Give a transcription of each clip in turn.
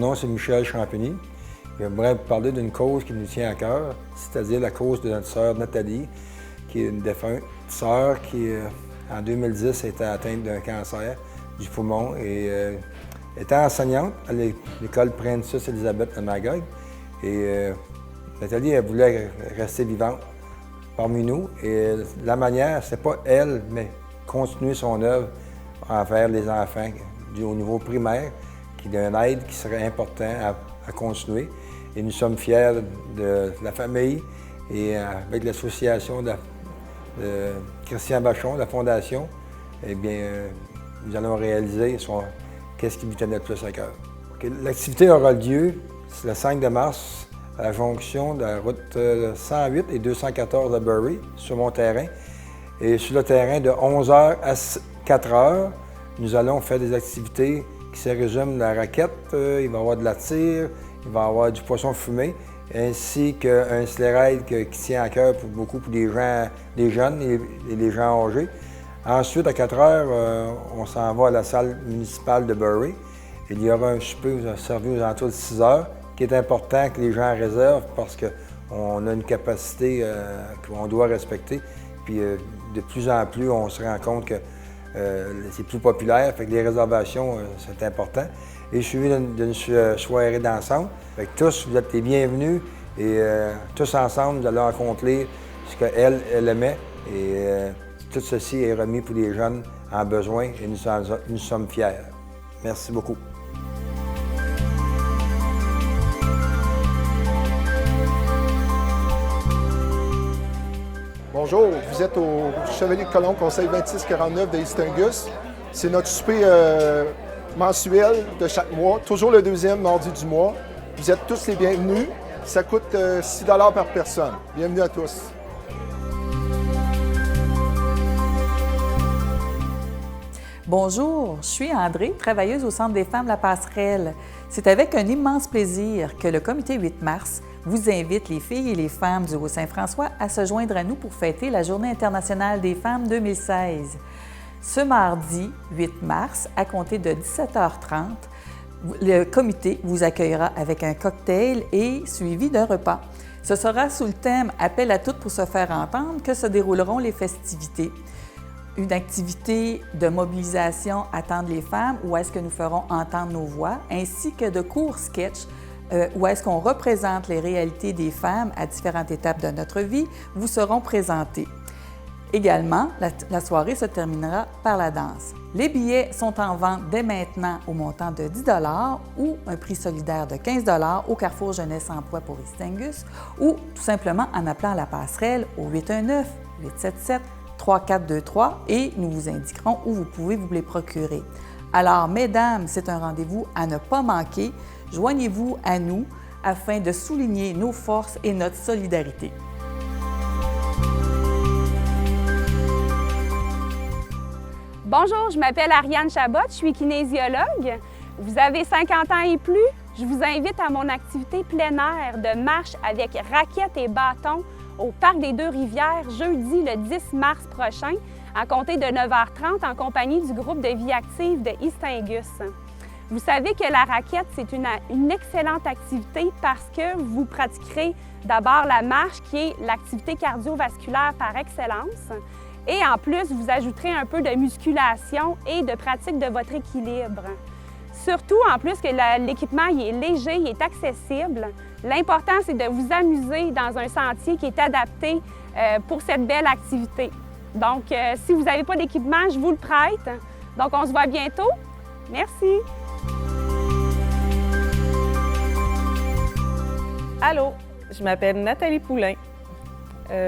nom, c'est Michel Champigny. J'aimerais vous parler d'une cause qui nous tient à cœur, c'est-à-dire la cause de notre sœur Nathalie, qui est une défunte sœur qui, en 2010, a été atteinte d'un cancer du poumon et était enseignante à l'école Princesse Elisabeth de Magog. Et Nathalie, elle voulait rester vivante parmi nous. Et la manière, c'est pas elle, mais continuer son œuvre envers les enfants au niveau primaire, qui est une aide qui serait important à continuer. Et nous sommes fiers de la famille et avec l'association de Christian Bachon, de la Fondation, eh bien, nous allons réaliser qu'est-ce qui lui tenait le plus à cœur. L'activité aura lieu le 5 mars à la jonction de la route 108 et 214 de Bury, sur mon terrain. Et sur le terrain, de 11h à 4h, nous allons faire des activités qui se résument la raquette, il va y avoir de la tire, il va y avoir du poisson fumé, ainsi qu'un sleigh qui tient à cœur beaucoup pour les jeunes et les gens âgés. Ensuite, à 4h, on s'en va à la salle municipale de Bury. Il y aura un souper servi aux alentours de 6h, qui est important que les gens réservent parce qu'on a une capacité qu'on doit respecter. Puis de plus en plus, on se rend compte que c'est plus populaire, fait que les réservations, c'est important. Et suivi d'une soirée d'ensemble. Fait que tous, vous êtes les bienvenus et tous ensemble, nous allons accomplir ce qu'elle aimait. Et tout ceci est remis pour les jeunes en besoin et nous sommes fiers. Merci beaucoup. Bonjour, vous êtes au Chevalier de Colomb, Conseil 2649 de East Angus. C'est notre souper mensuel de chaque mois, toujours le deuxième mardi du mois. Vous êtes tous les bienvenus. Ça coûte 6 $ par personne. Bienvenue à tous. Bonjour, je suis André, travailleuse au Centre des femmes La Passerelle. C'est avec un immense plaisir que le comité 8 mars vous invite les filles et les femmes du Haut-Saint-François à se joindre à nous pour fêter la Journée internationale des femmes 2016. Ce mardi 8 mars, à compter de 17h30, le comité vous accueillera avec un cocktail et suivi d'un repas. Ce sera sous le thème « Appel à toutes pour se faire entendre » que se dérouleront les festivités. Une activité de mobilisation Attendre les femmes, où est-ce que nous ferons entendre nos voix, ainsi que de courts sketchs où est-ce qu'on représente les réalités des femmes à différentes étapes de notre vie, vous seront présentés. Également, la soirée se terminera par la danse. Les billets sont en vente dès maintenant au montant de 10 $ ou un prix solidaire de 15 $ au Carrefour Jeunesse Emploi pour East Angus ou tout simplement en appelant à la passerelle au 819-877-3423 et nous vous indiquerons où vous pouvez vous les procurer. Alors, mesdames, c'est un rendez-vous à ne pas manquer. Joignez-vous à nous afin de souligner nos forces et notre solidarité. Bonjour, je m'appelle Ariane Chabot, je suis kinésiologue. Vous avez 50 ans et plus? Je vous invite à mon activité plein air de marche avec raquettes et bâtons au Parc des Deux-Rivières, jeudi le 10 mars prochain, à compter de 9h30 en compagnie du groupe de vie active de East Angus. Vous savez que la raquette, c'est une excellente activité parce que vous pratiquerez d'abord la marche qui est l'activité cardiovasculaire par excellence. Et en plus, vous ajouterez un peu de musculation et de pratique de votre équilibre. Surtout, en plus que l'équipement il est léger, il est accessible. L'important, c'est de vous amuser dans un sentier qui est adapté pour cette belle activité. Donc, si vous n'avez pas d'équipement, je vous le prête. Donc, on se voit bientôt. Merci. Allô, je m'appelle Nathalie Poulain.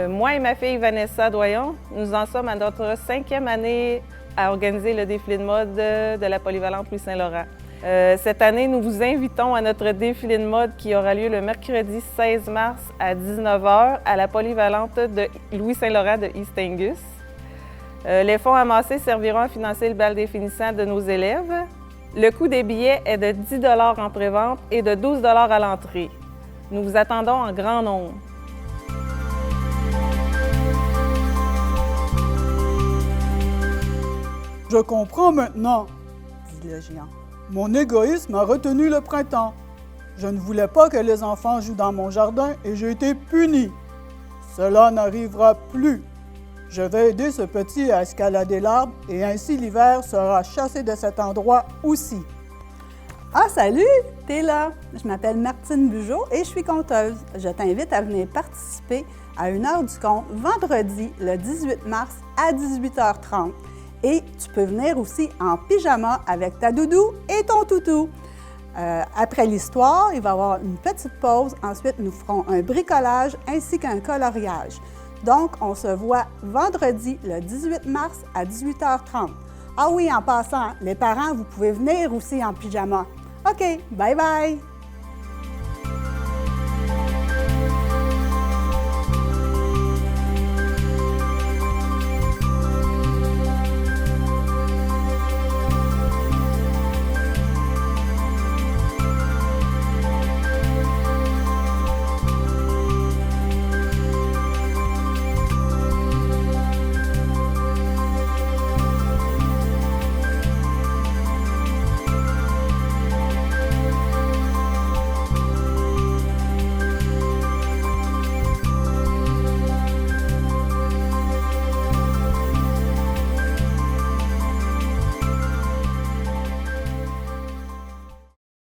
Moi et ma fille Vanessa Doyon, nous en sommes à notre 5e année à organiser le défilé de mode de la polyvalente Louis-Saint-Laurent. Cette année, nous vous invitons à notre défilé de mode qui aura lieu le mercredi 16 mars à 19h à la polyvalente de Louis-Saint-Laurent de East Angus. Les fonds amassés serviront à financer le bal définissant de nos élèves. Le coût des billets est de 10 $ en pré-vente et de 12 $ à l'entrée. Nous vous attendons en grand nombre. Je comprends maintenant, dit le géant. Mon égoïsme a retenu le printemps. Je ne voulais pas que les enfants jouent dans mon jardin et j'ai été puni. Cela n'arrivera plus. Je vais aider ce petit à escalader l'arbre et ainsi l'hiver sera chassé de cet endroit aussi. Ah, salut! T'es là! Je m'appelle Martine Bugeaud et je suis conteuse. Je t'invite à venir participer à une heure du conte vendredi, le 18 mars à 18h30. Et tu peux venir aussi en pyjama avec ta doudou et ton toutou. Après l'histoire, il va y avoir une petite pause. Ensuite, nous ferons un bricolage ainsi qu'un coloriage. Donc, on se voit vendredi, le 18 mars à 18h30. Ah oui, en passant, les parents, vous pouvez venir aussi en pyjama. OK, bye bye!